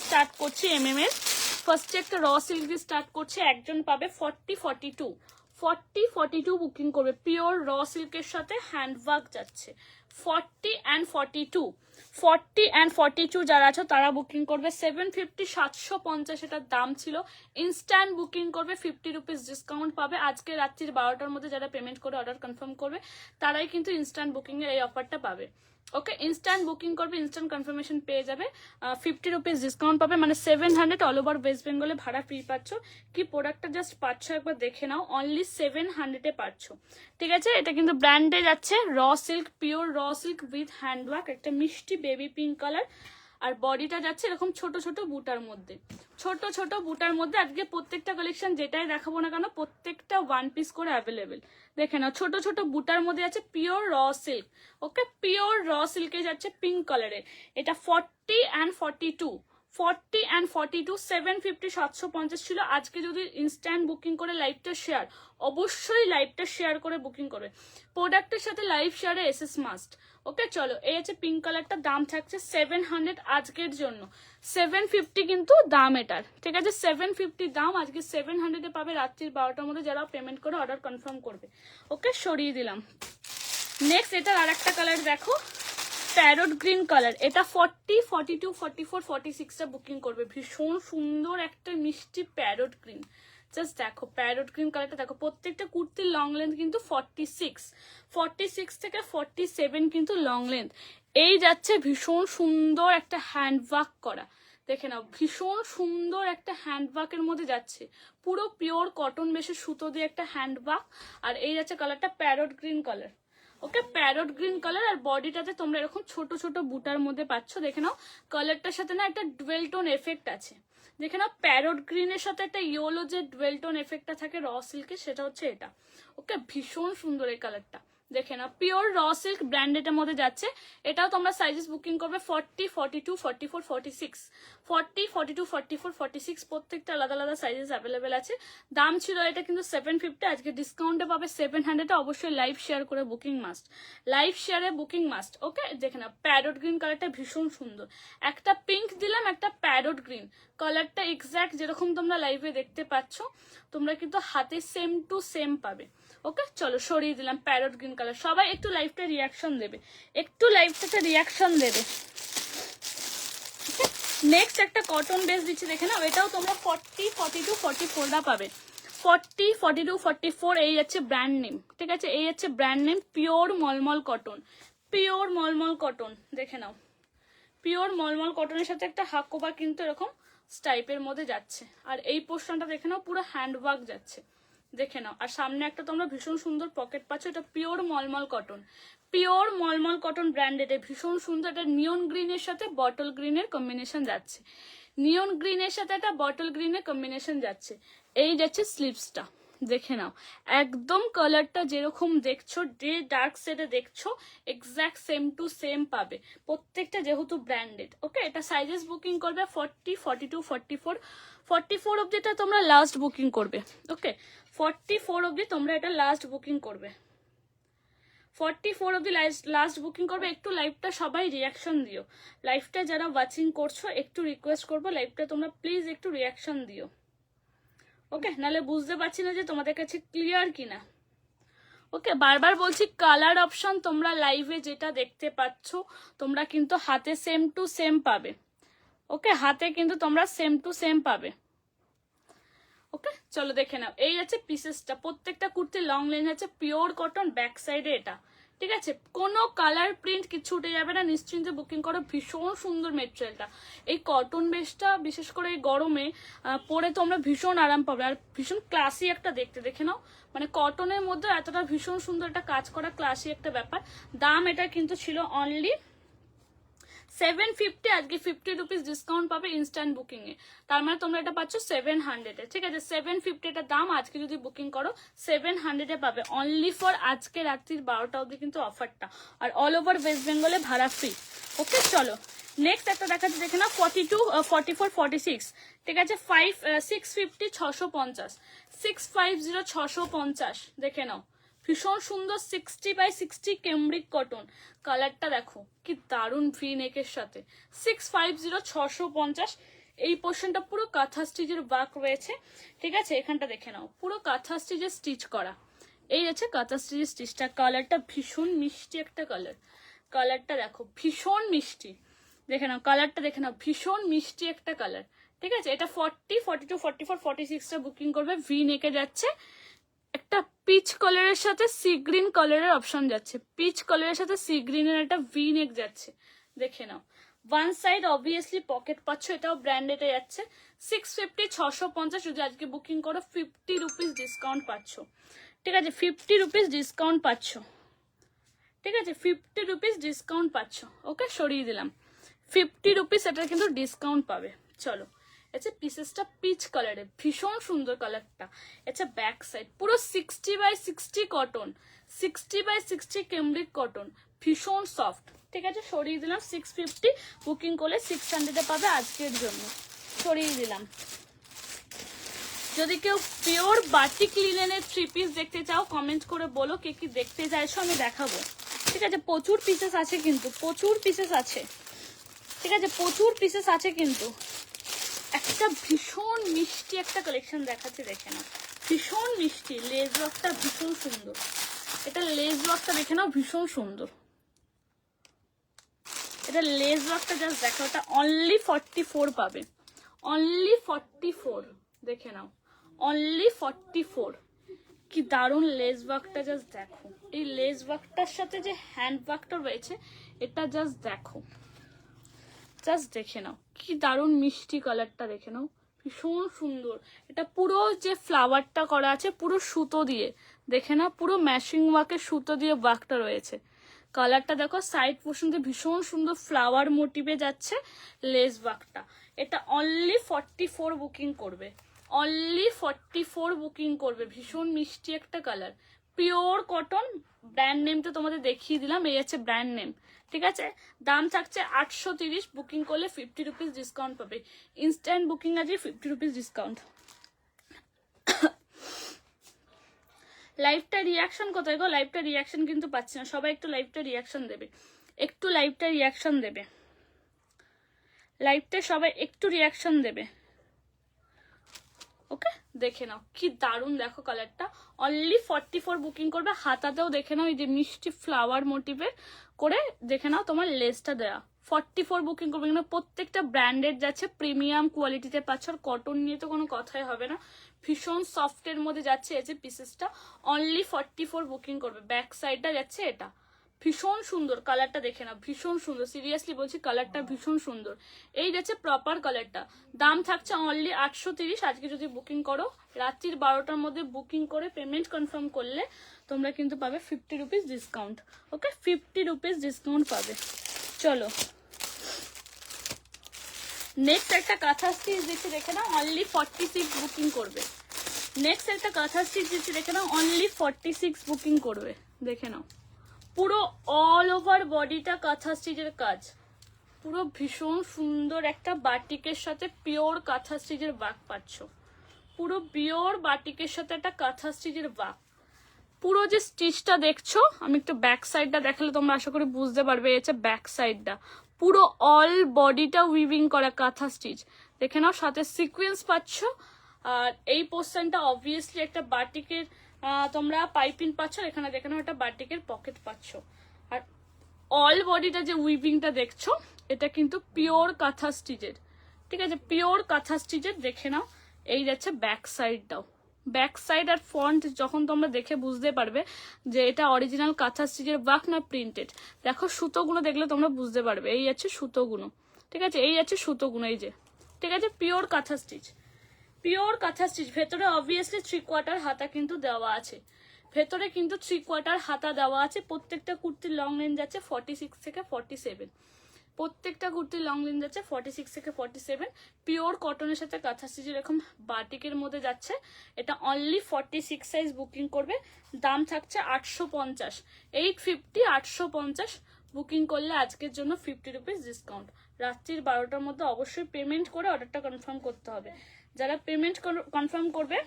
Start করছি এর ফার্স্টে একটা র সিল্ক দিয়ে স্টার্ট করছে, একজন পাবে 40-42 বুকিং করবে, পিওর র সিল্কের সাথে হ্যান্ডওয়ার্ক যাচ্ছে। 40 and 42 যারা আছো তারা বুকিং করবে। 750 750 এটার দাম ছিল, ইনস্ট্যান্ট বুকিং করবে, 50 রুপিস ডিসকাউন্ট পাবে। আজকে রাত্রির 12টার মধ্যে যারা পেমেন্ট করে অর্ডার কনফার্ম করবে তারাই কিন্তু ইনস্ট্যান্ট বুকিং এর এই অফারটা পাবে। ওকে, ইনস্ট্যান্ট বুকিং করবে, ইনস্ট্যান্ট কনফার্মেশন পেয়ে যাবে, 50 রুপিস ডিসকাউন্ট পাবে, মানে 700 অল ওভার ওয়েস্ট বেঙ্গলে ভাড়া ফ্রি পাচ্ছ। কি প্রোডাক্টটা জাস্ট পাচ্ছ একবার দেখে নাও, অনলি 700-এ পাচ্ছ। ঠিক আছে, এটা কিন্তু ব্র্যান্ডে যাচ্ছে, raw silk, pure raw silk with handwork, একটা মিষ্টি বেবি পিঙ্ক কালার। আর বডিটা যাচ্ছে এরকম ছোট ছোট বুটার মধ্যে, ছোট ছোট বুটার মধ্যে। আজকে প্রত্যেকটা কালেকশন যেটাই দেখাবো না কেন প্রত্যেকটা ওয়ান পিস করে অ্যাভেলেবেল। দেখে নাও, ছোট ছোট বুটার মধ্যে যাচ্ছে পিওর র সিল্ক। ওকে, পিওর র সিল্কে যাচ্ছে পিঙ্ক কালারের। এটা 40 and 42, 750 750 ছিল। আজকে যদি ইনস্ট্যান্ট বুকিং করে লাইভটা শেয়ার, অবশ্যই লাইভটা শেয়ার করে বুকিং করবে, প্রোডাক্টের সাথে লাইভ শেয়ারে এসএস মাস্ট। ওকে চলো, এই হচ্ছে পিঙ্ক কালারটা, দাম থাকছে 700 আজকের জন্য। 750 কিন্তু দাম এটার, ঠিক আছে, 750 দাম, আজকে 700-এ পাবে রাত্রির 12টার মধ্যে যারা পেমেন্ট করে অর্ডার কনফার্ম করবে। ওকে, সরিয়ে দিলাম। নেক্সট এটার আর একটা কালার দেখো, প্যারট গ্রিন কালার। এটা 40 42 44 46টা বুকিং করবে, ভীষণ সুন্দর একটা মিষ্টি প্যারট গ্রিন। জাস্ট দেখো প্যারট গ্রিন কালারটা দেখো, প্রত্যেকটা কুর্তির লং লেন্থ কিন্তু 46 থেকে 47 কিন্তু লং লেন্থ। এই যাচ্ছে ভীষণ সুন্দর একটা হ্যান্ডওয়ার্ক করা, দেখে নাও, ভীষণ সুন্দর একটা হ্যান্ডওয়ার্কের মধ্যে যাচ্ছে, পুরো পিওর কটন বেশি সুতো দিয়ে একটা হ্যান্ডওয়ার্ক। আর এই যাচ্ছে কালারটা প্যারট গ্রিন কালার। ওকে, প্যারট গ্রিন কালার, আর বডিটাতে তোমরা এরকম ছোট ছোট বুটার মধ্যে পাচ্ছ। দেখে নাও কালারটার সাথে না একটা ডুয়েল টোন এফেক্ট আছে, দেখে নাও প্যারট গ্রিনের সাথে একটা ইয়েলো যে ডুয়েল টোন এফেক্টটা থাকে র সিল্কে, সেটা হচ্ছে এটা। ওকে, ভীষণ সুন্দর এই কালারটা, দেখে নাও পিওর র সিল্ক ব্র্যান্ডেটের মধ্যে যাচ্ছে। এটাও তোমরা সাইজেস বুকিং করবে 40 42 44 46, 40 42 44 46, প্রত্যেকটা আলাদা আলাদা সাইজেস অ্যাভেলেবেল আছে। দাম ছিল এটা কিন্তু 750, আজকে ডিসকাউন্টে পাবে 700-এ। অবশ্যই লাইভ শেয়ার করে বুকিং মাস্ট, লাইভ শেয়ারে বুকিং মাস্ট। ওকে, দেখে নাও প্যারট গ্রিন কালারটা ভীষণ সুন্দর, একটা পিঙ্ক দিলাম, একটা প্যারট গ্রিন কালারটা এক্স্যাক্ট যেরকম তোমরা লাইভে দেখতে পাচ্ছ, তোমরা কিন্তু হাতে সেম টু সেম পাবে। ওকে চলো, সরিয়ে দিলাম প্যারট গ্রিন কালার। সবাই একটু লাইভটা রিয়াকশন দেবে, একটু লাইভটাতে রিয়াকশন দেবে। নেক্সট একটা কটন বেস দিচ্ছি, দেখে নাও, এটাও তোমরা 40 42 44 পাবে। 40 42 44 এই যাচ্ছে ব্র্যান্ড নেম, ঠিক আছে, এই হচ্ছে brand name, pure malmal cotton, pure malmal cotton. দেখে নাও পিওর মলমল কটনের সাথে একটা হাকোবা কিন্তু এরকম স্টাইপের মধ্যে যাচ্ছে। আর এই পোর্শনটা দেখে নাও পুরো হ্যান্ডওয়ার্ক যাচ্ছে, দেখে নাও। আর সামনে একটা তোমরা ভীষণ সুন্দর পকেট পাচ্ছ, এটা pure malmal cotton, pure malmal cotton branded, ভীষণ সুন্দর। এটা নিয়ন গ্রিনের সাথে বটল গ্রিনের কম্বিনেশন যাচ্ছে, নিয়ন গ্রিনের সাথে একটা বটল গ্রিনের কম্বিনেশন যাচ্ছে। এই যাচ্ছে স্লিভসটা, দেখে নাও একদম কালারটা যেরকম দেখছো, যে ডার্ক শেডে দেখছো এক্স্যাক্ট সেম টু সেম পাবে, প্রত্যেকটা যেহেতু ব্র্যান্ডেড। ওকে, এটা সাইজেস বুকিং করবে 40 42 44, 44 অবধিটা তোমরা লাস্ট বুকিং করবে। ওকে, 44 অবধি তোমরা এটা লাস্ট বুকিং করবে, 44 অবধি লাস্ট বুকিং করবে। একটু লাইভটা সবাই রিয়াকশন দিও, লাইভটা যারা ওয়াচিং করছো একটু রিকোয়েস্ট করবো লাইভটা তোমরা প্লিজ একটু রিয়াকশন দিও। ওকে, নাহলে বুঝতে পারছি না যে তোমাদের কাছে ক্লিয়ার কিনা। ওকে, বারবার বলছি কালার অপশন তোমরা লাইভে যেটা দেখতে পাচ্ছ তোমরা কিন্তু হাতে সেম টু সেম পাবে। ওকে, হাতে কিন্তু তোমরা সেম টু সেম পাবে। ওকে চলো দেখে নাও, এই আছে পিসেসটা, প্রত্যেকটা কুর্তি লং লেন্থ আছে, পিওর কটন, ব্যাক সাইডে এটা, ঠিক আছে, কোনো কালার প্রিন্ট কিছু উঠে যাবে না, নিশ্চিন্তে বুকিং করো। ভীষণ সুন্দর মেটেরিয়ালটা, এই কটন বেসটা বিশেষ করে এই গরমে পরে তোমরা ভীষণ আরাম পাবে, আর ভীষণ ক্লাসি একটা দেখতে, দেখে নাও, মানে কটনের মধ্যে এতটা ভীষণ সুন্দর একটা কাজ করা, ক্লাসি একটা ব্যাপার। দাম এটা কিন্তু ছিল অনলি 750, আজকে 50 রুপিস ডিসকাউন্ট পাবে ইনস্ট্যান্ট বুকিং এ, তার মানে তোমরা এটা পাচ্ছ 700-এ, ঠিক আছে, 750 এটা দাম, আজকে যদি বুকিং করো 700-এ পাবে, অনলি ফর আজকে রাত্রির 12টা অবধি কিন্তু অফারটা, আর অল ওভার ওয়েস্ট বেঙ্গলে ভাড়া ফ্রি। ওকে চলো নেক্সট একটা দেখাচ্ছি, দেখে না 42 44 46, ঠিক আছে, 650 650, 650 650, দেখে নাও ভীষণ সুন্দর 60/60 কেমব্রিক কটন, কালারটা দেখো কি দারুণ ভি নেকের সাথে, 650 650। এই পোর্শনটা পুরো কাঁথা স্টিচের ওয়ার্ক রয়েছে, ঠিক আছে। এখানটা দেখে নাও পুরো কাঁথা স্টিচের স্টিচ করা, এই আছে কাঁথা স্টিচের স্টিচটা। কালারটা ভীষণ মিষ্টি একটা কালার, কালারটা দেখো ভীষণ মিষ্টি, দেখে নাও কালারটা দেখে নাও, ভীষণ মিষ্টি একটা কালার, ঠিক আছে। এটা 40, 42, 44, 46টা বুকিং করবে। ভি নেকে যাচ্ছে, একটা পিচ কালারের সাথে সি গ্রিন কালারের অপশন যাচ্ছে, পিচ কালারের সাথে সি গ্রিনের একটা ভি নেক যাচ্ছে, দেখে নাও। ওয়ান সাইড অবভিয়াসলি পকেট পাচ্ছ, এটাও ব্র্যান্ডেডে যাচ্ছে। 650, 650 যদি আজকে বুকিং করো 50 রুপিস ডিসকাউন্ট পাচ্ছ, ঠিক আছে। 50 রুপিস ডিসকাউন্ট পাচ্ছ, ঠিক আছে। 50 রুপিস ডিসকাউন্ট পাচ্ছ, ওকে, সরিয়ে দিলাম। 50 রুপিস এটা কিন্তু ডিসকাউন্ট পাবে। চলো, আচ্ছা পিসেসটা পিচ কালারে, ভীষণ সুন্দর কালারটা। আচ্ছা ব্যাক সাইড পুরো 60/60 কটন, 60/60 কেমব্রিক কটন, ভীষণ সফট, ঠিক আছে। সরিয়ে দিলাম। 650 বুকিং করলে 600-এ পাবে আজকের জন্য, সরিয়ে দিলাম। যদি কেউ পিওর বাটিক লিনেনের 3 পিস দেখতে চাও কমেন্ট করে বলো কে কি দেখতে চাইছো, আমি দেখাবো, ঠিক আছে। প্রচুর পিসেস আছে কিন্তু, প্রচুর পিসেস আছে, ঠিক আছে, প্রচুর পিসেস আছে কিন্তু। একটা ভীষণ মিষ্টি একটা কালেকশন দেখাচ্ছে, দেখে নাও, ভীষণ মিষ্টি। লেস ওয়ার্কটা ভীষণ সুন্দর, এটা লেস ওয়ার্কটা দেখে নাও, ভীষণ সুন্দর। এটা লেস ওয়ার্কটা জাস্ট দেখো, এটা অনলি 44 পাবে, অনলি 44, দেখে নাও, অনলি 44। কি দারুণ লেস ওয়ার্কটা, জাস্ট দেখো। এই লেস ওয়ার্কটার সাথে যে হ্যান্ড ওয়ার্কটা রয়েছে এটা জাস্ট দেখো, জাস্ট দেখে নাও কি দারুণ মিষ্টি কালারটা, দেখে নাও ভীষণ সুন্দর। এটা পুরো যে ফ্লাওয়ারটা করা আছে পুরো সুতো দিয়ে, দেখে নাও পুরো ম্যাশিং ওয়ার্কের সুতো দিয়ে ওয়ার্কটা রয়েছে। কালারটা দেখো, সাইড পোর্শন ভীষণ সুন্দর ফ্লাওয়ার মোটিভে যাচ্ছে লেস ওয়ার্কটা। এটা অনলি 44 বুকিং করবে, অনলি 44 বুকিং করবে। ভীষণ মিষ্টি একটা কালার, পিওর কটন। ব্র্যান্ড নেমটা তোমাদের দেখিয়ে দিলাম, এই আছে ব্র্যান্ড নেম, ঠিক আছে। দাম থাকছে 830, বুকিং করলে 50 রুপিস ডিসকাউন্ট পাবে। ইনস্ট্যান্ট বুকিং আছে 50 রুপিস ডিসকাউন্ট। লাইভটা রিয়াকশন কোথায় গো? লাইভটা রিয়াকশন কিন্তু পাচ্ছি না, সবাই একটু লাইভটা রিয়াকশন দেবে, একটু লাইভটা রিয়াকশন দেবে, লাইভটা সবাই একটু রিয়াকশন দেবে, ওকে। দেখে নাও কি দারুণ, দেখো কালারটা। অনলি 44 বুকিং করবে। হাতাতেও দেখে নাও এই যে মিষ্টি ফ্লাওয়ার মোটিভের করে, দেখে নাও তোমার লেসটা দেওয়া। 44 বুকিং করবে, কিন্তু প্রত্যেকটা ব্র্যান্ডেড যাচ্ছে, প্রিমিয়াম কোয়ালিটিতে পাচ্ছ। আর কটন নিয়ে তো কোনো কথাই হবে না, ভীষণ সফটের মধ্যে যাচ্ছে এই যে পিসেসটা। অনলি 44 বুকিং করবে। ব্যাক সাইডটা যাচ্ছে এটা, ভীষণ সুন্দর কালারটা, দেখে না ভীষণ সুন্দর, সিরিয়াসলি বলছি কালারটা ভীষণ সুন্দর। এই যাচ্ছে প্রপার কালারটা। দাম থাকছে অনলি 830। আজকে যদি বুকিং করো রাত্রির 12টার মধ্যে বুকিং করে পেমেন্ট কনফার্ম করলে তোমরা কিন্তু পাবে 50 রুপিস ডিসকাউন্ট, ওকে, 50 রুপিস ডিসকাউন্ট পাবে। চলো নেক্সট একটা কাঁথা স্টিচ দিচ্ছি, দেখে নাও, অনলি 46 বুকিং করবে। নেক্সট একটা কাঁথা স্টিচ দিচ্ছি, দেখে নাও, অনলি 46 বুকিং করবে, দেখে নাও। পুরো অল ওভার বডিটা কাঁথা স্টিচের কাজ, পুরো ভীষণ সুন্দর একটা বাটিকের সাথে পিওর কাঁথা স্টিচের ওয়ার্ক পাচ্ছ। পুরো পিওর বাটিকের সাথে একটা কাঁথা স্টিচের ওয়ার্ক। পুরো যে স্টিচটা দেখছো, আমি একটু ব্যাক সাইডটা দেখালে তোমরা আশা করি বুঝতে পারবে। এটা ব্যাক সাইডটা পুরো অল বডিটা উইভিং করা কাঁথা স্টিচ, দেখে নাও, সাথে সিকোয়েন্স পাচ্ছ। আর এই পোর্শনটা অবভিয়াসলি একটা বাটিকের তোমরা পাইপিং পাচ্ছ, এখানে দেখে নাও একটা বাটিকের পকেট পাচ্ছ। আর অল বডিটা যে উইভিংটা দেখছো এটা কিন্তু পিওর কাঁথা স্টিচের, ঠিক আছে, পিওর কাঁথা স্টিচের, দেখে নাও। এই যাচ্ছে ব্যাক সাইডটাও, ব্যাক সাইড আর ফ্রন্ট যখন তোমরা দেখে বুঝতে পারবে যে এটা অরিজিনাল কাঁথা স্টিচের ওয়ার্ক না প্রিন্টেড। দেখো সুতোগুলো দেখলে তোমরা বুঝতে পারবে, এই আছে সুতোগুলো, ঠিক আছে, এই আছে সুতোগুলো, এই যে, ঠিক আছে, পিওর কাঁথা স্টিচ, পিওর কাঁথা স্টিচ। ভেতরে অবভিয়াসলি 3/4 হাতা কিন্তু দেওয়া আছে, ভেতরে কিন্তু 3/4 হাতা দেওয়া আছে। প্রত্যেকটা কুর্তির লং লেন্থ যাচ্ছে 46 থেকে 47, প্রত্যেকটা কুর্তির লং লেন্থ যাচ্ছে 46 থেকে 47। পিওর কটনের সাথে কাঁথা স্টিচ এরকম বাটিকের মধ্যে যাচ্ছে। এটা অনলি 46 সাইজ বুকিং করবে। দাম থাকছে 850, 850, 850 বুকিং করলে আজকের জন্য 50 রুপিস ডিসকাউন্ট। রাত্রির 12টার মধ্যে অবশ্যই পেমেন্ট করে অর্ডারটা কনফার্ম করতে হবে। যারা পেমেন্ট কনফার্ম করবে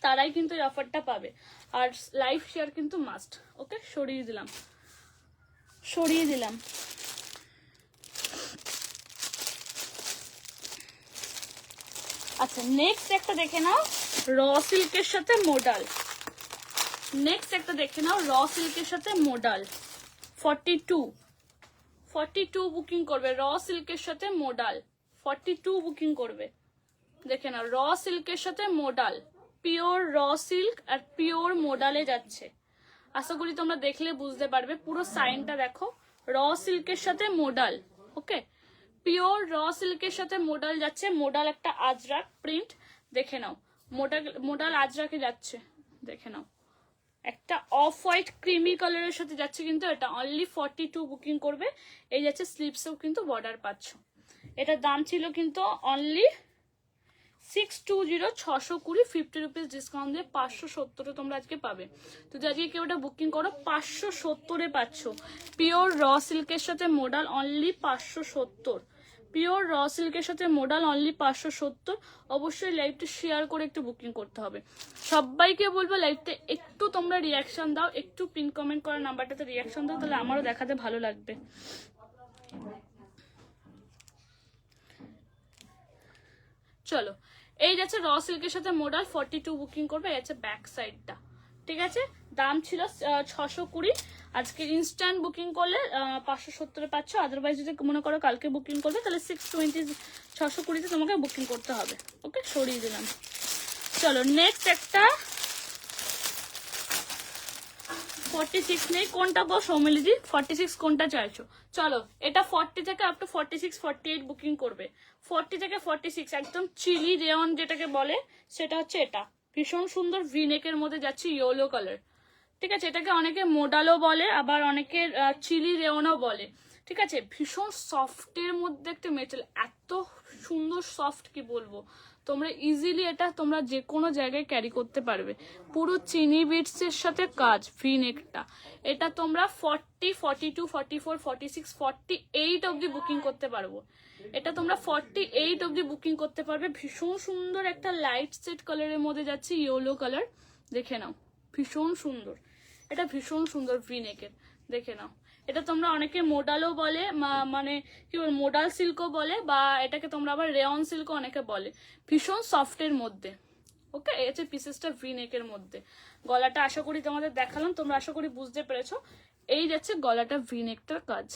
তারাই কিন্তু এই অফারটা পাবে। আর লাইভ শেয়ার কিন্তু মাস্ট, ওকে। সরিয়ে দিলাম, সরিয়ে দিলাম। আচ্ছা নেক্সট একটা দেখে নাও র সিল্কের সাথে মোডাল। নেক্সট একটা দেখে নাও র সিল্কের সাথে মোডাল 42 বুকিং করবে। র সিল্কের সাথে মোডাল 42 বুকিং করবে। দেখে নাও র সিল্কের সাথে মোডাল, পিওর র সিল্ক আর পিওর মোডালে যাচ্ছে। আশা করি তোমরা দেখলে বুঝতে পারবে, পুরো সাইনটা দেখো, র সিল্কের সাথে মোডাল। ওকে, পিওর র সিল্কের সাথে মোডাল যাচ্ছে। মোডাল একটা আজরাক প্রিন্ট, দেখে নাও মোডাল আজরাকে যাচ্ছে। দেখে নাও একটা অফ হোয়াইট ক্রিমি কালারের সাথে যাচ্ছে, কিন্তু এটা অনলি 42 বুকিং করবে। এই যাচ্ছে স্লিভসেও কিন্তু বর্ডার পাচ্ছ। এটার দাম ছিল কিন্তু অনলি 620, 620, 50 রুপিস ডিসকাউন্ট দিয়ে 570 তোমরা আজকে পাবে। তো আজকে কেউ এটা বুকিং করো 570 পাচ্ছ। পিওর র সিল্কের সাথে মোডাল অনলি 570। পিওর র সিল্কের সাথে মোডাল অনলি 570। অবশ্যই লাইভটা শেয়ার করে একটু বুকিং করতে হবে। সবাইকে বলবো লাইভটা একটু তোমরা রিয়াকশন দাও, একটু পিন কমেন্ট করার নাম্বারটাতে রিয়াকশন দাও, তাহলে আমারও দেখাতে ভালো লাগবে। চলো, এই যাচ্ছে র সিল্কের সাথে মোডাল 42 বুকিং করবে। এই যাচ্ছে ব্যাক সাইডটা, ঠিক আছে। দাম ছিল 620, আজকে ইনস্ট্যান্ট বুকিং করলে 570 পাচ্ছ। আদারওয়াইজ যদি মনে করো কালকে বুকিং করবে তাহলে 620, 620 তোমাকে বুকিং করতে হবে। ওকে, সরিয়ে দিলাম। চলো নেক্সট একটা 46 নেই, কোনটা গো সৌমিলিদি? 46 কোনটা চাইছো? চলো, এটা 40 থেকে আপ টু 46, 48 বুকিং করবে। 40 থেকে 46 একদম চিলি রেয়ন যেটাকে বলে, সেটা হচ্ছে এটা। ভীষণ সুন্দর ভিনেকের মধ্যে যাচ্ছে, ইয়েলো কালার, ঠিক আছে। এটাকে অনেকে মোডালও বলে, আবার অনেকে চিলি রেয়নও বলে, ঠিক আছে। ভীষণ সফটের মধ্যে একটা মেটেরিয়াল, এত সুন্দর সফট কি বলবো। তোমরা ইজিলি এটা তোমরা যে কোনো জায়গায় ক্যারি করতে পারবে। পুরো চিনি বিটসের সাথে কাজ, ভি নেকটা। এটা তোমরা 40, 42, 44, 46, 48 অবধি বুকিং করতে পারবো। এটা তোমরা 48 অবধি বুকিং করতে পারবে। ভীষণ সুন্দর একটা লাইট সেট কালারের মধ্যে যাচ্ছে, ইয়েলো কালার, দেখে নাও ভীষণ সুন্দর। এটা ভীষণ সুন্দর ভি নেকের, দেখে নাও। এটা তোমরা অনেকে মোডালও বলে, মানে কি বল, মোডাল সিল্কও বলে, বা এটাকে তোমরা আবার রেয়ন সিল্কও অনেকে বলে। ভীষণ সফটের মধ্যে। ওকে, এই হচ্ছে পিসেসটা ভি নেকের মধ্যে। গলাটা আশা করি তোমাদের দেখালাম, তোমরা আশা করি বুঝতে পেরেছো। এই যাচ্ছে গলাটা ভি নেকটার কাজ,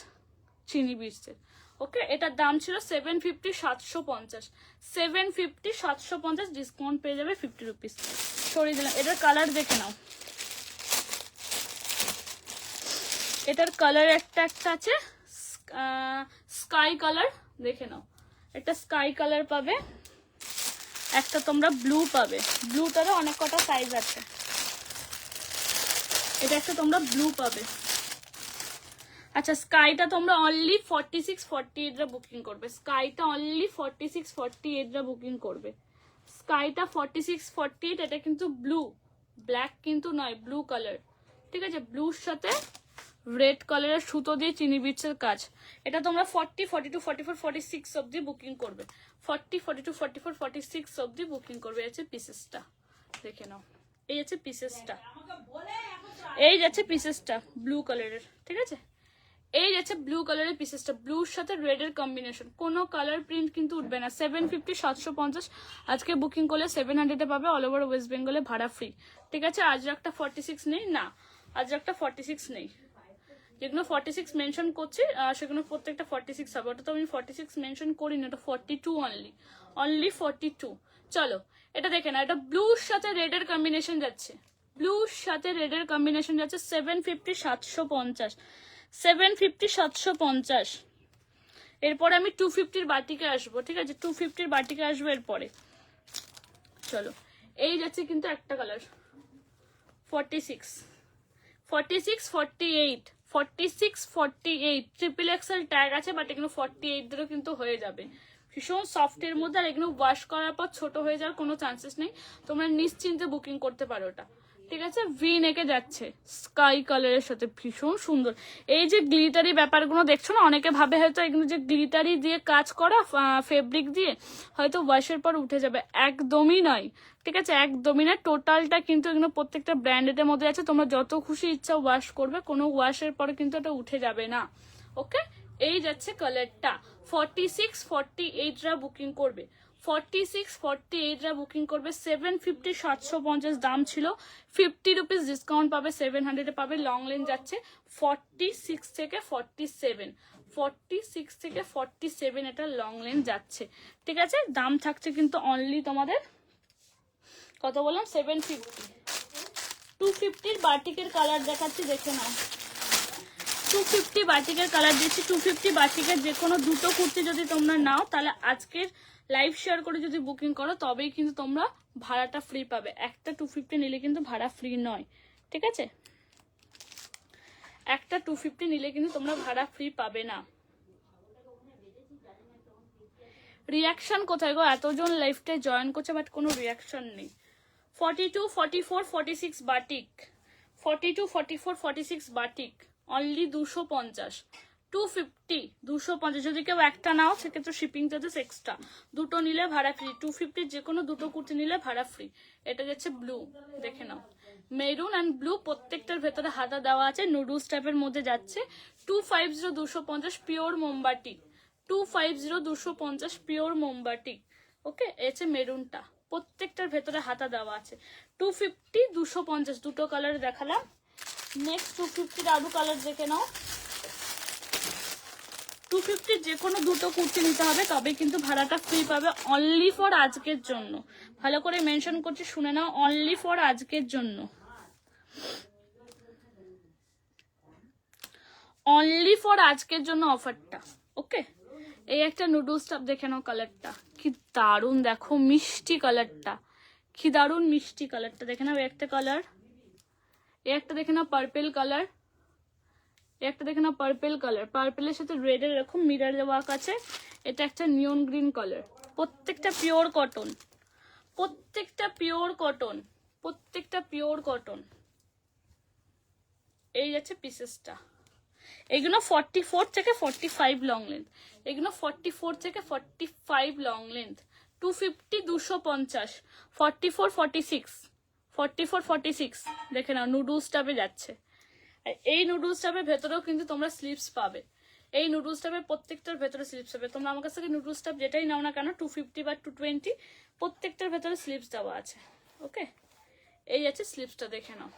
চিনি বিটসের। ওকে, এটার দাম ছিল 750, 750, 750, 750 ডিসকাউন্ট পেয়ে যাবে 50 রুপিস। সরিয়ে দিলাম। এটার কালার দেখে নাও, এটার কালার একটা আছে স্কাই কালার, দেখে নাও। একটা স্কাই কালার পাবে, একটা তোমরা ব্লু পাবে। ব্লুটারও অনেক কটা সাইজ আছে। এটা একটা তোমরা ব্লু পাবে। আচ্ছা, স্কাইটা তোমরা অনলি 46, 48 বুকিং করবে। স্কাইটা অনলি 46, 48 বুকিং করবে। স্কাইটা 46, 48। এটা কিন্তু ব্লু, ব্ল্যাক কিন্তু নয়, ব্লু কালার, ঠিক আছে। ব্লুর সাথে রেড কালারের সুতো দিয়ে চিনি বিটসের কাজ। এটা তোমরা 40, 42, 44, 46 অবধি বুকিং করবে। 40, 42, 44, 46 অবধি বুকিং করবে। এই হচ্ছে পিসেসটা, দেখে নাও। এই হচ্ছে পিসেসটা, এই যাচ্ছে পিসেসটা ব্লু কালারের, ঠিক আছে। এই যাচ্ছে ব্লু কালারের পিসেসটা, ব্লুর সাথে রেডের কম্বিনেশন। কোনো কালার প্রিন্ট কিন্তু উঠবে না। 750, 750 আজকে বুকিং করলে 700 পাবে। অল ওভার ওয়েস্ট বেঙ্গলে ভাড়া ফ্রি, ঠিক আছে। আজ একটা 46 নেই, না আজ একটা 46 নেই। যেগুলো 46 মেনশন করছি সেগুলো প্রত্যেকটা 46 হবে। ওটা তো আমি 46 মেনশন করিনি, ওটা 42 অনলি 42। চলো, এটা দেখে না, এটা ব্লুর সাথে রেডের কম্বিনেশন যাচ্ছে, ব্লুর সাথে রেডের কম্বিনেশন যাচ্ছে। 750, 750, 750, 750। এরপরে আমি 250 বাটিকে আসবো, ঠিক আছে। 250 বাটিকে আসবো এরপরে। চলো, এই যাচ্ছে কিন্তু একটা কালার 46, 46, 48, 46, 48 ট্রিপল এক্সেল ট্যাগ আছে, বাট এগুলো 48 দিয়েও কিন্তু হয়ে যাবে। ভীষণ সফটের মধ্যে, আর এগুলো ওয়াশ করার পর ছোট হয়ে যাওয়ার কোনো চান্সেস নেই। তোমরা নিশ্চিন্তে বুকিং করতে পারো ওটা, ঠিক আছে। ভি নেকে যাচ্ছে স্কাই কালারের সাথে, ভীষণ সুন্দর। এই যে গ্লিটারি ব্যাপারগুলো দেখছো না, অনেকে ভাবে হয়তো এগুলো যে গ্লিটারি দিয়ে কাজ করা ফেব্রিক দিয়ে হয়তো ওয়াশের পর উঠে যাবে, একদমই নয়, ঠিক আছে। একদমই না, টোটালটা কিন্তু এগুলো প্রত্যেকটা ব্র্যান্ডের মধ্যে আছে। তোমরা যত খুশি ইচ্ছা ওয়াশ করবে, কোনো ওয়াশের পরে কিন্তু এটা উঠে যাবে না। ওকে, এই যাচ্ছে কালারটা। 46-48রা বুকিং করবে, 46-48রা বুকিং করবে। 750 750 দাম ছিল, 50 রুপিস ডিসকাউন্ট পাবে, 700 পাবে। লং লেন্থ যাচ্ছে 46 থেকে 47, 46 থেকে 47 এটা লং লেন্থ যাচ্ছে। ঠিক আছে, দাম থাকছে কিন্তু অনলি তোমাদের কত বললাম, 750। 250 বাটিকের কালার দেখাচ্ছি, দেখে নাও। 250 বাটিকের কালার দিচ্ছি। 250 বাটিকের যে কোনো দুটো কুর্তি যদি তোমরা নাও, তাহলে আজকের লাইভ শেয়ার করে যদি বুকিং করো তবেই কিন্তু তোমরা ভাড়াটা ফ্রি পাবে। একটা 250 নিলে কিন্তু ভাড়া ফ্রি নয়, ঠিক আছে? একটা 250 নিলে কিন্তু তোমরা ভাড়া ফ্রি পাবে না। রিয়াকশন কোথায় গো? এতজন লাইভটা জয়েন করছে বাট কোনো রিয়াকশন নেই। 42, 44, 46 বাটিক, 42, 44, 46 বাটিক অনলি 250, 250, 250। যদি কেউ একটা নাও সেক্ষেত্রে শিপিং চার্জেস এক্সট্রা, দুটো নিলে ভাড়া ফ্রি। 250 যে কোনো দুটো কুর্তি নিলে ভাড়া ফ্রি। এটা যাচ্ছে ব্লু, দেখে নাও, মেরুন অ্যান্ড ব্লু, প্রত্যেকটার ভেতরে হাতা দেওয়া আছে, নুডলস টাইপের মধ্যে যাচ্ছে। 250, 250 পিওর মোমবাটি, 250, 250 পিওর মোমবাটি। ওকে, এসে মেরুনটা প্রত্যেকটার ভেতরে হাতা দেওয়া আছে। 250, 250 দুটো কালার দেখালাম। নেক্সট 250 আরো কালার দেখে নাও। 250 যে কোনো দুটো কুর্তি নিতে হবে, তবে কিন্তু ভাড়াটা ফ্রি পাবে। অনলি ফর আজকের জন্য, ভালো করে মেনশন করছি, শুনে নাও, অনলি ফর আজকের জন্য, অনলি ফর আজকের জন্য অফারটা। ওকে, এই একটা নুডলস টপ দেখে নাও, কালারটা কি দারুণ, দেখো মিষ্টি কালারটা, কি দারুণ মিষ্টি কালারটা দেখে নাও। একটা কালার, এই একটা দেখে নাও পার্পেল কালার, একটা দেখে নাও পার্পেল কালার, পার্পেলের সাথে রেডের এরকম মিরর দেওয়া আছে। এটা একটা নিয়ন গ্রিন কালার, প্রত্যেকটা পিওর কটন, প্রত্যেকটা পিওর কটন, প্রত্যেকটা পিওর কটন। এই যাচ্ছে পিসেসটা। এগুলো 44 থেকে 45 লং লেন্থ, এগুলো 44 থেকে 45 লং লেন্থ। 250, 250, 44, 46, 44, 46 দেখে নাও, নুডলস টাপে যাচ্ছে। আর এই নুডলস টাপের ভেতরেও কিন্তু তোমরা স্লিপস পাবে। এই নুডলস টাপের প্রত্যেকটার ভেতরে স্লিপস পাবে। তোমরা আমার কাছ থেকে নুডলস টাপ যেটাই নাও না কেন, 250 বা 220, প্রত্যেকটার ভেতরে স্লিপস দেওয়া আছে। ওকে, এই আছে স্লিপসটা, দেখে নাও,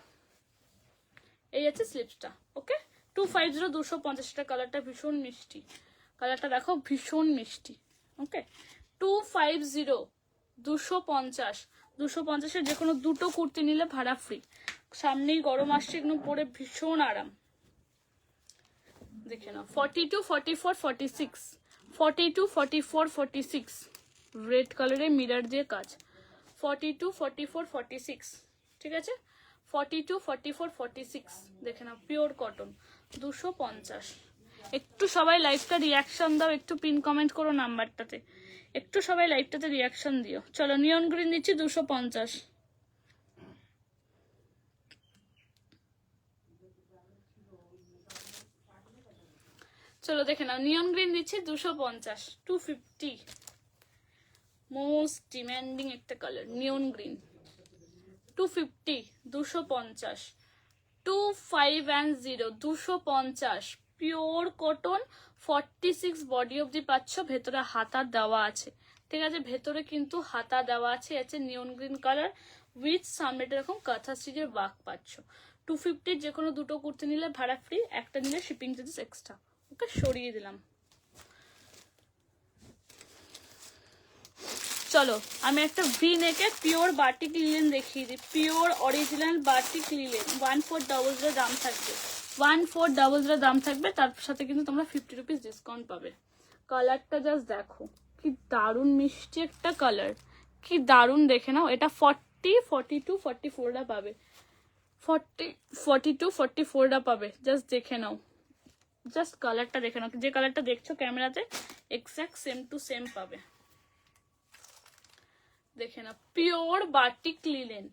এই আছে স্লিপসটা। ওকে, 250, 250 কালারটা ভীষণ মিষ্টি, কালারটা দেখো ভীষণ মিষ্টি। ওকে, 250, 250, 250-এর যে কোনো দুটো কুর্তি নিলে ভাড়া ফ্রি। সামনেই গরম আসছে, এগুলো পরে ভীষণ আরাম। দেখে নাও, 42, 44, 46, 42, 44, 46 রেড কালারের মিরর দিয়ে কাজ। 42, 44, 46, ঠিক আছে? 42, 44, 46 দেখে নাও, পিওর কটন, 250। একটু সবাই লাইভটা রিয়াকশন দাও, একটু পিন কমেন্ট করো নাম্বারটাতে, একটু সবাই লাইভটাতে রিয়াকশন দিও। চলো, নিয়ন গ্রিন দিচ্ছি 250। চলো দেখে নাও, নিয়ন গ্রিন দিচ্ছি 250, 250 মোস্ট ডিমান্ডিং একটা কালার, নিয়ন গ্রিন। 250, 250, 250, 250 পিওর কটন, 46 বডি অবধি পাচ্ছ, ভেতরে হাতা দেওয়া আছে। ঠিক আছে, ভেতরে কিন্তু হাতা দেওয়া আছে। আছে নিয়ন গ্রিন কালার উইথ সামনেটা এরকম কাঁথা স্টিচের বাক পাচ্ছ। 250 যে কোনো দুটো কুর্তি নিলে ভাড়া ফ্রি, একটা নিলে শিপিং চার্জেস এক্সট্রা। ওকে, সরিয়ে দিলাম। চলো, আমি একটা ভি নেকে পিওর বাটিক লিলেন দেখিয়ে দিই, পিওর অরিজিনাল বাটিক লিলেন। 1400 দাম থাকবে, 1400 দাম থাকবে, তার সাথে কিন্তু তোমরা 50 রুপিস ডিসকাউন্ট পাবে। কালারটা জাস্ট দেখো, কি দারুণ মিষ্টি একটা কালার, কি দারুণ, দেখে নাও। এটা 40, 42, 44টা পাবে, 40, 42, 44টা পাবে। জাস্ট দেখে নাও, জাস্ট কালারটা দেখে নাও, যে কালারটা দেখছো ক্যামেরাতে এক্স্যাক্ট সেম টু সেম পাবে। দেখে না, pure batik linen,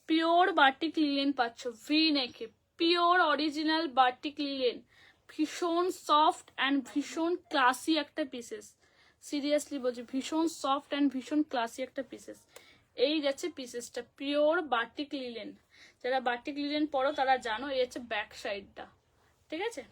pure batik linen পাচ্ছ ভি নেকে, পিওর অরিজিনাল বাটিক লিলেন, ভীষণ সফট অ্যান্ড ভীষণ ক্লাসি একটা পিসেস। সিরিয়াসলি বলছি, ভীষণ সফট অ্যান্ড ভীষণ ক্লাসি একটা পিসেস। এই যাচ্ছে পিসেসটা, পিওর বাটিক লিলেন। যারা বাটিক লিলেন পরো তারা জানো, এই হচ্ছে ব্যাক সাইডটা, ঠিক আছে?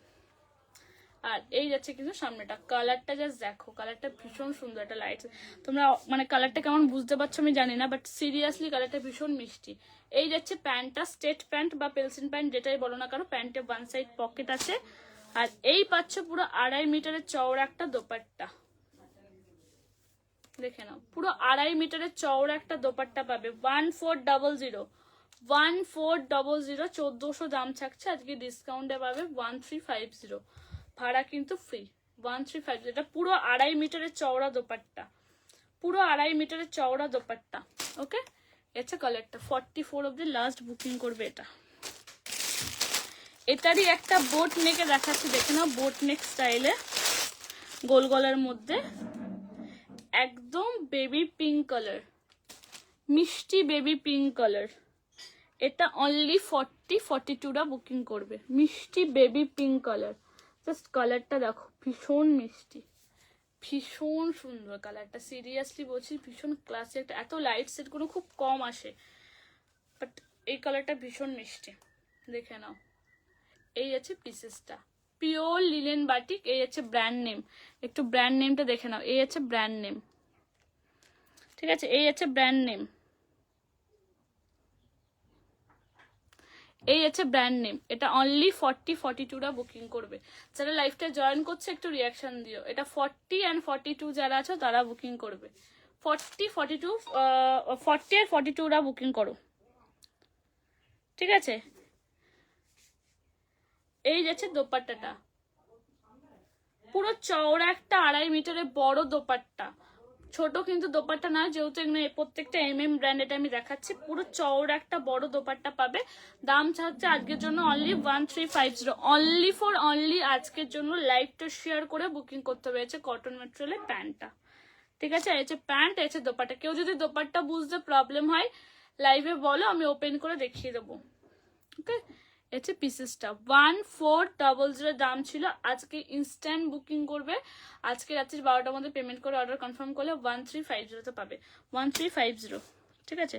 আর এই যাচ্ছে কিন্তু সামনেটা। কালারটা জাস্ট দেখো, কালারটা ভীষণ সুন্দর। একটা লাইট, তোমরা মানে কালারটা কেমন বুঝতে পারছো আমি জানি না, বাট সিরিয়াসলি কালারটা ভীষণ মিষ্টি। এই যাচ্ছে প্যান্টটা, স্টেট প্যান্ট বা পেলসিন প্যান্ট যেটাই বলো না কারো, প্যান্টে ওয়ান সাইড পকেট আছে। আর এই পাচ্ছ পুরো 2.5 মিটারের চওড়া একটা দোপাট্টা, দেখে নাও পুরো 2.5 মিটারের চওড়া একটা দোপাট্টা পাবে। 1400, 1400, 1400 দাম থাকছে, আজকে ডিসকাউন্টে পাবে 1350, ভাড়া কিন্তু ফ্রি। 1350, এটা পুরো 2.5 মিটারের চওড়া দোপাট্টা, পুরো 2.5 মিটারের চওড়া দোপাট্টা। ওকে, এটা কালারটা 44 অব্দি লাস্ট বুকিং করবে এটা। এটারই একটা বোট নেকে দেখাচ্ছি, দেখে নাও, বোট নেক স্টাইলে গোল গলার মধ্যে, একদম বেবি পিঙ্ক কালার, মিষ্টি বেবি পিঙ্ক কালার। এটা অনলি 42টা বুকিং করবে, মিষ্টি বেবি পিঙ্ক কালার। জাস্ট কালারটা দেখো, ভীষণ মিষ্টি, ভীষণ সুন্দর কালারটা, সিরিয়াসলি বলছি ভীষণ ক্লাসি একটা। এত লাইট সেটগুলো খুব কম আসে, বাট এই কালারটা ভীষণ মিষ্টি, দেখে নাও। এই আছে পিসেসটা, পিওর লিলেন বাটিক। এই আছে ব্র্যান্ড নেম, একটু ব্র্যান্ড নেমটা দেখে নাও। এই আছে ব্র্যান্ড নেম, ঠিক আছে, এই আছে ব্র্যান্ড নেম, এই আছে ব্র্যান্ড নেম। এটা অনলি 42টা বুকিং করবে। যারা লাইফটা জয়েন করছে একটু রিয়াকশন দিও। এটা 40 and 42 যারা আছো তারা বুকিং করবে। 40 আর 42টা বুকিং করো, ঠিক আছে। এই যাচ্ছে দোপাট্টাটা, পুরো চওড়া একটা 2.5 মিটারের বড় দোপাট্টা, ছোট কিন্তু দোপাট্টা না, যেহেতু এখানে প্রত্যেকটা ব্র্যান্ড, এটা আমি দেখাচ্ছি। পুরো চওড়া একটা বড় দোপাট্টা পাবে। দাম হচ্ছে আজকের জন্য অনলি 1350, অনলি ফর অনলি আজকের জন্য। লাইভটা শেয়ার করে বুকিং করতে হয়েছে কটন ম্যাটেরিয়ালের প্যান্টটা, ঠিক আছে। এই যে প্যান্ট, এই যে দোপাট্টা। কেউ যদি দোপাট্টা বুঝতে প্রবলেম হয় লাইভে বলো, আমি ওপেন করে দেখিয়ে দেবো। ওকে, এটা পিসেসটা 1400 দাম ছিল। আজকে ইনস্ট্যান্ট বুকিং করবে, আজকে রাত্রি 12টার মধ্যে পেমেন্ট করে অর্ডার কনফার্ম করলে 1350 পাবে। 1350, ঠিক আছে,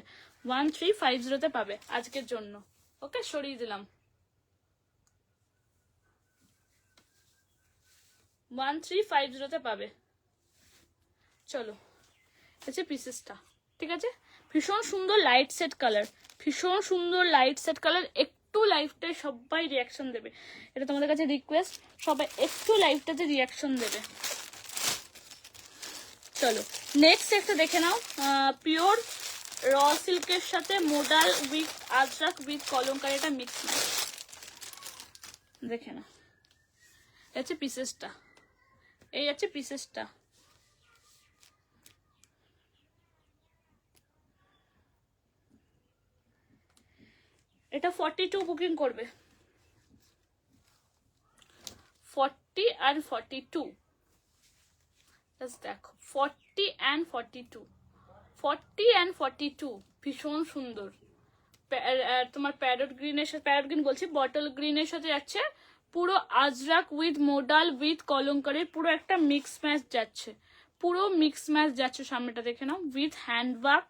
1350 পাবে আজকের জন্য। ওকে, সরিয়ে দিলাম। 1350 পাবে। চলো, এটা পিসেসটা, ঠিক আছে। ভীষণ সুন্দর লাইট সেট কালার, ভীষণ সুন্দর লাইট সেট কালার। একটু লাইভটায় সবাই রিয়াকশন দেবে, এটা তোমাদের কাছে রিকোয়েস্ট, সবাই একটু লাইভটাতে রিয়াকশন দেবে। চলো নেক্সট একটা দেখে নাও, পিওর র সিল্কের সাথে modal with Ajrak with kalamkari, এটা মিক্স ম্যাচ, দেখে নাও। আছে পিসেসটা, এই আছে পিসেসটা। এটা 42 বুকিং করবে, 40 আর 42, দেখো 40 and 42, 40 and 42, ভীষণ সুন্দর। তোমার প্যারট গ্রিনের সাথে, প্যারট গ্রিন বলছি, বটল গ্রিনের সাথে যাচ্ছে পুরো আজরাক উইথ মোডাল উইথ কলমকারির, পুরো একটা মিক্স ম্যাচ যাচ্ছে, পুরো মিক্স ম্যাচ যাচ্ছে। সামনেটা দেখে নাও, উইথ হ্যান্ড ওয়ার্ক,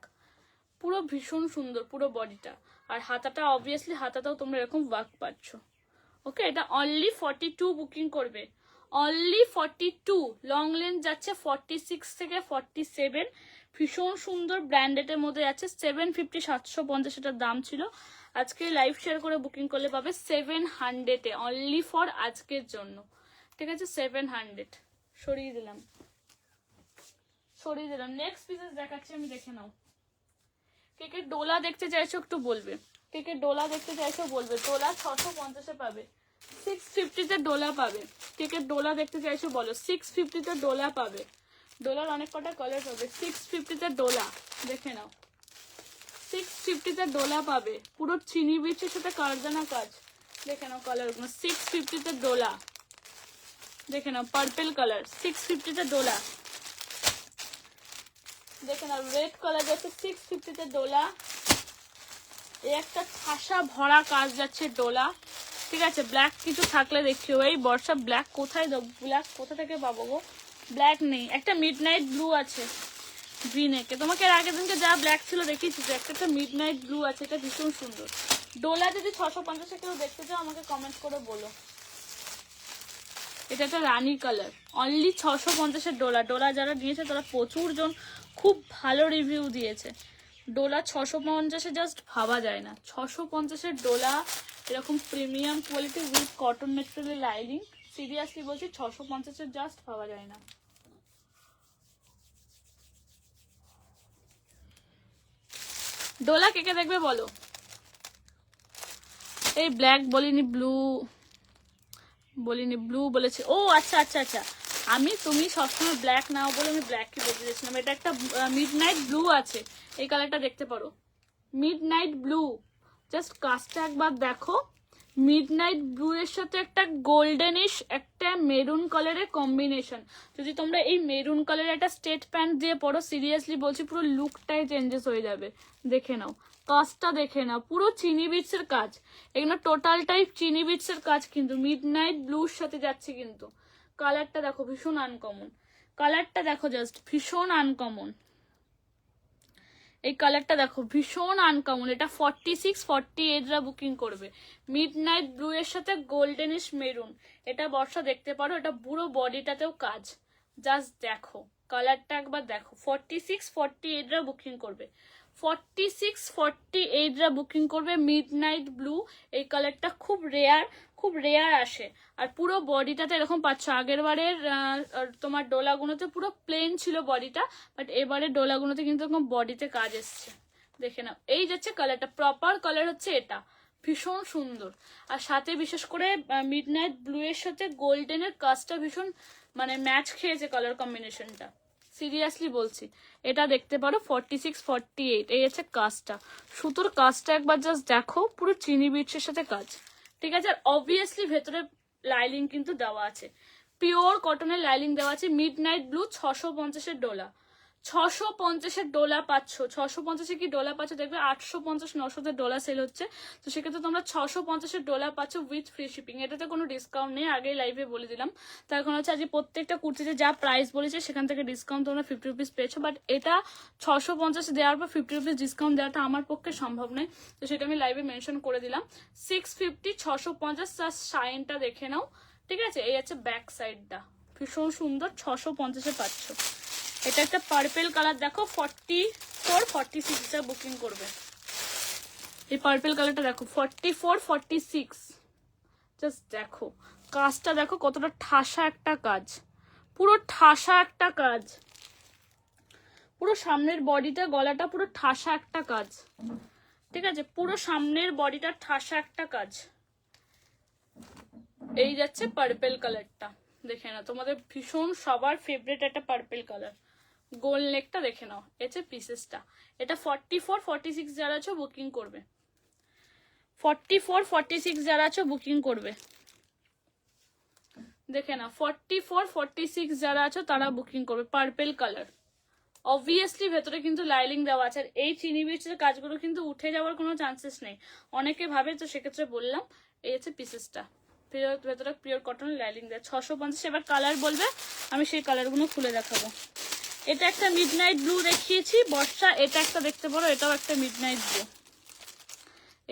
পুরো ভীষণ সুন্দর পুরো বডিটা। আর হাতাটা অবভিয়াসলি, হাতাটাও তোমরা এরকম ওয়ার্ক পাচ্ছ। ওকে, এটা অনলি 42 বুকিং করবে, অনলি 42। লং লেন্থ যাচ্ছে 46 থেকে 47, ভীষণ সুন্দর ব্র্যান্ডেডের মধ্যে যাচ্ছে। 750, 750 এটার দাম ছিল। আজকে লাইভ শেয়ার করে বুকিং করলে পাবে 700-এ, অনলি ফর আজকের জন্য, ঠিক আছে। 700 সরিয়ে দিলাম, সরিয়ে দিলাম। নেক্সট পিসেস দেখাচ্ছি আমি, দেখে নাও। কেকের ডোলা দেখতে চাইছো একটু বলবে, কেকের ডোলা দেখতে চাইছো বলবে। ডোলা 650-এ পাবে, 650-তে ডোলা পাবে। কেকের ডোলা দেখতে চাইছো বলো, 650-তে ডোলা পাবে। ডোলার অনেক কটা কালার পাবে। 650-তে ডোলা, দেখে নাও, 650-তে ডোলা পাবে। পুরো চিনি বিচের সাথে কারদানা কাজ, দেখে নাও কালারগুলো। 650-তে ডোলা, দেখে নাও, পার্পল কালার, 650-তে ডোলা, দেখে নাও। রেড কালার যাচ্ছে 650-তে ডোলা। এই একটা ছাসা ভরা কাজ যাচ্ছে ডোলা, ঠিক আছে। ব্ল্যাক কিছু থাকলে দেখিও। এই বর্ষা ব্ল্যাক কোথায় দাও, ব্ল্যাক কোথা থেকে পাবো গো, ব্ল্যাক নেই। একটা মিড নাইট ব্লু আছে গ্রিনেকে, তোমাকে এর আগের দিনকে যা ব্ল্যাক ছিল দেখিয়েছি তো, একটা মিড নাইট ব্লু আছে, এটা ভীষণ সুন্দর। ডোলা যদি 650-এ কেউ দেখতে চাও আমাকে কমেন্ট করে বলো। এটা একটা রানী কালার, অনলি 650-এর ডোলা। ডোলা যারা নিয়েছে তারা প্রচুর জন খুব ভালো রিভিউ দিয়েছে। ডোলা 650-এ জাস্ট ভাবা যায় না। 650-এর ডোলা এরকম premium quality with cotton material lining, seriously বলছি 650-এর জাস্ট ভাবা যায় না। ডোলা কে কে দেখবে বলো? এই ব্ল্যাক বলিনি, ব্লু বলিনি, ব্লু বলেছে। ও আচ্ছা আচ্ছা আচ্ছা, তুমি সবসময় ব্ল্যাক নাও বলে আমি ব্ল্যাক কি বলতে চাইছিলাম। এটা একটা মিডনাইট ব্লু আছে, এই কালারটা দেখতে পারো, মিডনাইট ব্লু। জাস্ট কাজটা একবার দেখো, মিডনাইট ব্লু এর সাথে একটা গোল্ডেনিশ একটা মেরুন কালারের কম্বিনেশন। যদি তোমরা এই মেরুন কালারের একটা স্টেট প্যান্ট দিয়ে পরো, সিরিয়াসলি বলছি পুরো লুকটাই চেঞ্জেস হয়ে যাবে। দেখে নাও কাজটা, দেখে নাও, পুরো চিনি বিটস এর কাজ, এগুলো টোটালটাই চিনি বিটস এর কাজ, কিন্তু মিডনাইট ব্লুর সাথে যাচ্ছে। কিন্তু কালারটা দেখো ভীষণ আনকমন, কালারটা দেখো জাস্ট ভীষণ আনকমন, এই কালারটা দেখো ভীষণ আনকমন। এটা 46-48 বুকিং করবে। মিডনাইট ব্লু এর সাথে গোল্ডেনিশ মেরুন, এটা বর্ষা দেখতে পারো, এটা পুরো বডিটাতেও কাজ। জাস্ট দেখো কালারটা একবার দেখো। 46-48 বুকিং করবে, 46-48 বুকিং করবে মিডনাইট ব্লু। এই কালারটা খুব রেয়ার আসে। আর পুরো বডিটাতে এরকম পাচ্ছ। আগের বারের তোমার ডোলাগুলোতে পুরো প্লেন ছিল বডিটা, বাট এবারে ডোলাগুলোতে কিন্তু এরকম বডিতে কাজ এসছে। দেখে নাও, এই যাচ্ছে কালারটা, প্রপার কালার হচ্ছে এটা, ভীষণ সুন্দর। আর সাথে বিশেষ করে মিডনাইট ব্লু এর সাথে গোল্ডেনের কাজটা ভীষণ মানে ম্যাচ খেয়েছে কালার কম্বিনেশনটা, সিরিয়াসলি বলছি। এটা দেখতে পারো 46-48, এই হচ্ছে কাজটা, সুতোর কাজটা একবার জাস্ট দেখো, পুরো চিনি বিটসের সাথে কাজ, ঠিক আছে। আর অবভিয়াসলি ভেতরে লাইলিং কিন্তু দেওয়া আছে, পিওর কটনের লাইলিং দেওয়া আছে। মিডনাইট ব্লু 650-এর ডোলা, 650-এর ডোলা পাচ্ছ। 650-এ কি ডোলা পাচ্ছ দেখবে 850-900 ডোলা সেল হচ্ছে, তো সেক্ষেত্রে তোমরা 650-এর ডোলা পাচ্ছ উইথ ফ্রি শিপিং। এটাতে কোনো ডিসকাউন্ট নেই, আগেই লাইভে বলে দিলাম। তার কারণ হচ্ছে আজ প্রত্যেকটা কুর্তিতে যা প্রাইস বলেছে সেখান থেকে ডিসকাউন্ট তোমরা 50 রুপিস পেয়েছো, বাট এটা 650 দেওয়ার পর 50 রুপিস ডিসকাউন্ট দেওয়াটা আমার পক্ষে সম্ভব নয়, তো সেটা আমি লাইভে মেনশন করে দিলাম। 650, 650 জাস্ট শাইনটা দেখে নাও, ঠিক আছে। এই আছে ব্যাক সাইডটা, ভীষণ সুন্দর, 650-এ পাচ্ছ। এটা একটা পার্পেল কালার দেখো, 44-46 বুকিং করবে। এই পার্পেল কালারটা দেখো 44-46, জাস্ট দেখো কাজটা দেখো কতটা ঠাসা একটা কাজ, পুরো ঠাসা একটা কাজ, পুরো সামনের বডিটা গলাটা পুরো ঠাসা একটা কাজ, ঠিক আছে, পুরো সামনের বডিটা ঠাসা একটা কাজ। এই যাচ্ছে পার্পেল কালারটা, দেখে না তোমাদের ভীষণ সবার ফেভারিট একটা পার্পেল কালার। গোল নেকটা দেখে নাও, এছে পিসেসটা। এটা 44-46 যারা আছো বুকিং করবে, 44-46 যারা আছো বুকিং করবে, দেখে নাও 44-46 যারা আছো তারা বুকিং করবে। পার্পেল কালার, অবভিয়াসলি ভেতরে কিন্তু লাইলিং দেওয়া আছে। আর এই চিনি বিচের কাজগুলো কিন্তু উঠে যাওয়ার কোনো চান্সেস নেই, অনেকে ভাবে, তো সেক্ষেত্রে বললাম এই হচ্ছে পিসেসটা, ভেতরে পিওর কটন লাইলিং দেয়। 650। এবার কালার বলবে, আমি সেই কালারগুলো খুলে দেখাবো। এটা একটা মিডনাইট ব্লু দেখিয়েছি বর্ষা, এটা একটা দেখতে পারো, এটাও একটা মিডনাইট ব্লু,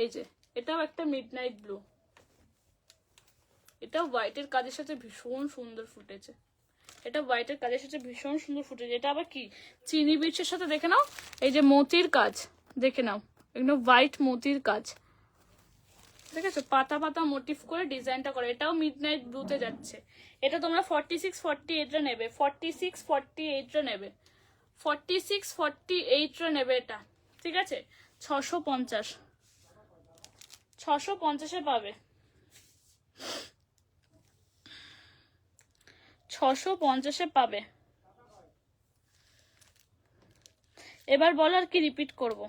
এই যে এটাও একটা মিডনাইট ব্লু, এটাও হোয়াইটের কাজের সাথে ভীষণ সুন্দর ফুটেছে, এটা হোয়াইটের কাজের সাথে ভীষণ সুন্দর ফুটেছে। এটা আবার কি চিনি বিচের সাথে দেখে নাও, এই যে মোতির কাজ দেখে নাও, একদম হোয়াইট মোতির কাজ, ঠিক আছে, পাতা পাতা মোটিভ করে ডিজাইনটা করে। এটাও মিডনাইট ব্লুতে যাচ্ছে। এটা তোমরা 46-48 নেবে, 46-48 নেবে, 46-48 নেবে এটা, ঠিক আছে। 650 পাবে, 650 পাবে। এবার বলো আর কি রিপিট করবো।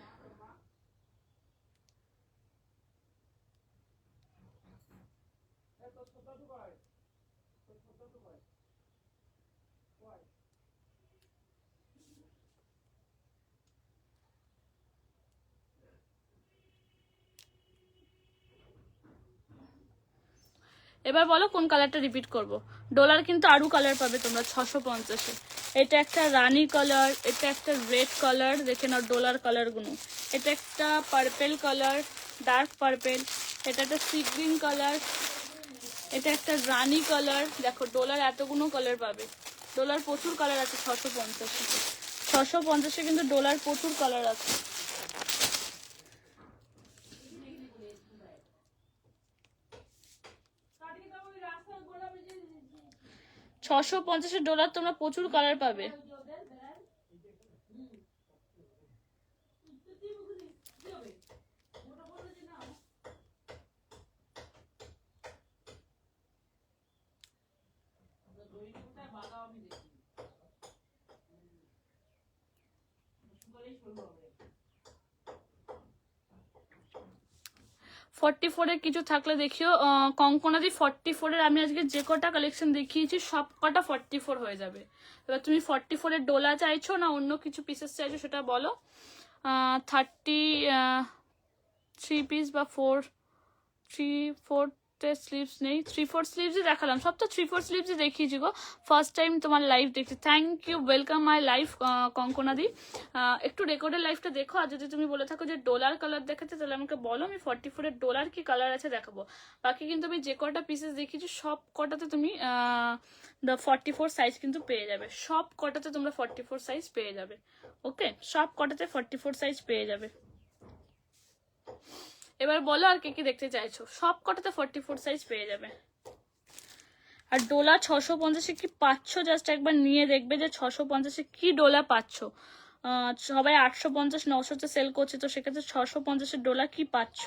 এবার বলো কোন কালারটা রিপিট করব। ডলার কিন্তু আরো কালার পাবে তোমরা 650-এ। এটা একটা রানী কালার, এটা একটা রেড কালার, দেখে নাও ডলার কালারগুলো। এটা একটা পার্পেল কালার, ডার্ক পার্পেল, এটা একটা সি গ্রিন কালার, এটা একটা রানী কালার, দেখো ডোলার এতগুলো কালার পাবে, ডোলার প্রচুর কালার আছে 650-এ, 650-এ কিন্তু ডোলার প্রচুর কালার আছে। $650 তোমরা প্রচুর কালার পাবে। $44 কিছু থাকলে দেখিও। কঙ্কনাদি 44-এর আমি আজকে যে কটা কালেকশন দেখিয়েছি সব কটা 44 হয়ে যাবে। এবার তুমি 44-এর ডোলা চাইছো না অন্য কিছু পিসেস চাইছো সেটা বলো। 3 পিস বা 3/4 স্লিভস নেই, 3/4 স্লিভসই দেখালাম, সব তো 3/4 স্লিভসই দেখিয়েছি গো। ফার্স্ট টাইম তোমার লাইভ দেখছি, thank you, welcome my live কঙ্কনাদি। একটু রেকর্ডের লাইভটা দেখো, আর যদি তুমি বলে থাকো যে ডোলার কালার দেখাতে তাহলে আমাকে বলো, আমি 44-এর ডোলার কি কালার আছে দেখাবো। বাকি কিন্তু আমি যে কটা পিসেস দেখিয়েছি সব কটাতে তুমি 44 সাইজ কিন্তু পেয়ে যাবে, সব কটাতে তোমরা 44 সাইজ পেয়ে যাবে। ওকে, সব কটাতে 44 সাইজ পেয়ে যাবে। এবার বলো আর কে কি দেখতে চাইছো, সব কটাতে 44 সাইজ পেয়ে যাবে। আর ডোলা 650-এ কি পাচ্ছ জাস্ট একবার নিয়ে দেখবে যে 650-এ কি ডোলা পাচ্ছ। সবাই 850-900-তে সেল করছে, তো সেক্ষেত্রে 650-এর ডোলা কি পাচ্ছ,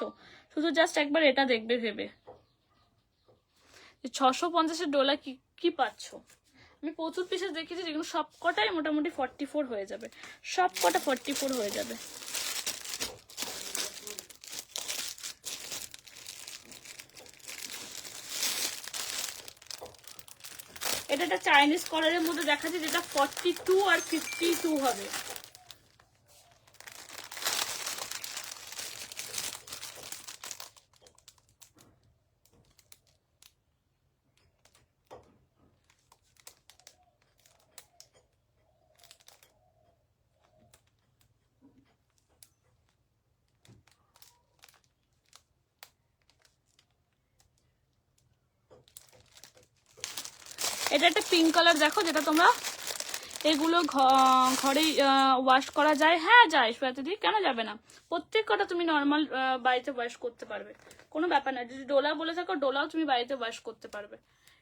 শুধু জাস্ট একবার এটা দেখবে ভেবে 650-এর ডোলা কি পাচ্ছ। আমি প্রচুর পিসেস দেখেছি যেগুলো সব কটাই মোটামুটি 44 হয়ে যাবে, সব কটা 44 হয়ে যাবে। এটা একটা চাইনিজ কলারের মধ্যে দেখাচ্ছে যেটা 42 আর 52 হবে। এটা একটা পিঙ্ক কালার দেখো, যেটা তোমরা এগুলো ঘরেই ওয়াশ করা যায়। হ্যাঁ যায় শ্বেতাদি, কেন যাবে না, প্রত্যেক কটা তুমি নর্মাল বাড়িতে ওয়াশ করতে পারবে, কোনো ব্যাপার না। যদি ডোলা বলে থাকো ডোলাও তুমি বাড়িতে ওয়াশ করতে পারবে।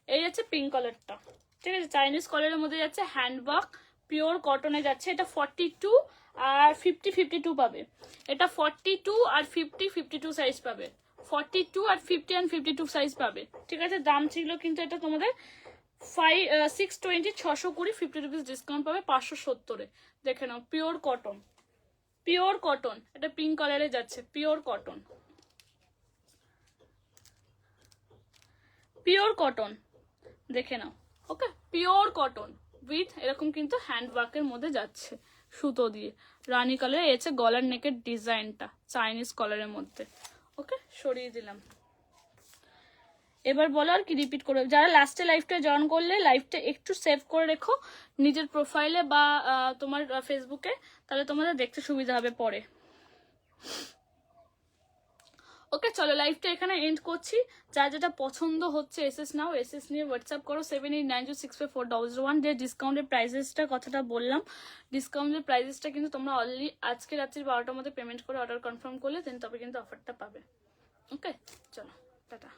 এই যাচ্ছে পিঙ্ক কালারটা, ঠিক আছে, চাইনিজ কালারের মধ্যে যাচ্ছে, হ্যান্ডওয়ার্ক পিওর কটনে যাচ্ছে। এটা 42 আর 50-52 পাবে, এটা 42 আর 50-52 সাইজ পাবে, 42 আর 50 and 52 সাইজ পাবে, ঠিক আছে। দাম ছিল কিন্তু এটা তোমাদের 620, 620, 50 রুপিস ডিসকাউন্ট পাবে 570-এ। দেখে নাও, পিওর কটন, পিওর কটন, এটা পিঙ্ক কালারে যাচ্ছে, পিওর কটন, পিওর কটন, দেখে নাও। ওকে, পিওর কটন উইথ এরকম কিন্তু হ্যান্ড ওয়ার্কের মধ্যে যাচ্ছে সুতো দিয়ে, রানী কালারে এসে গলার নেকের ডিজাইনটা চাইনিজ কলারের মধ্যে। ওকে, সরিয়ে দিলাম। এবার বলো আর কি রিপিট করে, যারা লাস্টে লাইভটা জয়েন করলে লাইভটা একটু সেভ করে রেখো নিজের প্রোফাইলে বা তোমার ফেসবুকে, তাহলে তোমাদের দেখতে সুবিধা হবে পরে। ওকে, চলো লাইভটা এখানে এন্ড করছি। যা যেটা পছন্দ হচ্ছে এসএস নাও, এসএস নিয়ে হোয়াটসঅ্যাপ করো 7890654001। যে ডিসকাউন্টের প্রাইসেসটা কথাটা বললাম, ডিসকাউন্টের প্রাইসেসটা কিন্তু তোমরা অলরেডি আজকে রাত্রির 12টার মধ্যে পেমেন্ট করে অর্ডার কনফার্ম করলে দেন তবে কিন্তু অফারটা পাবে। ওকে, চলো টাটা।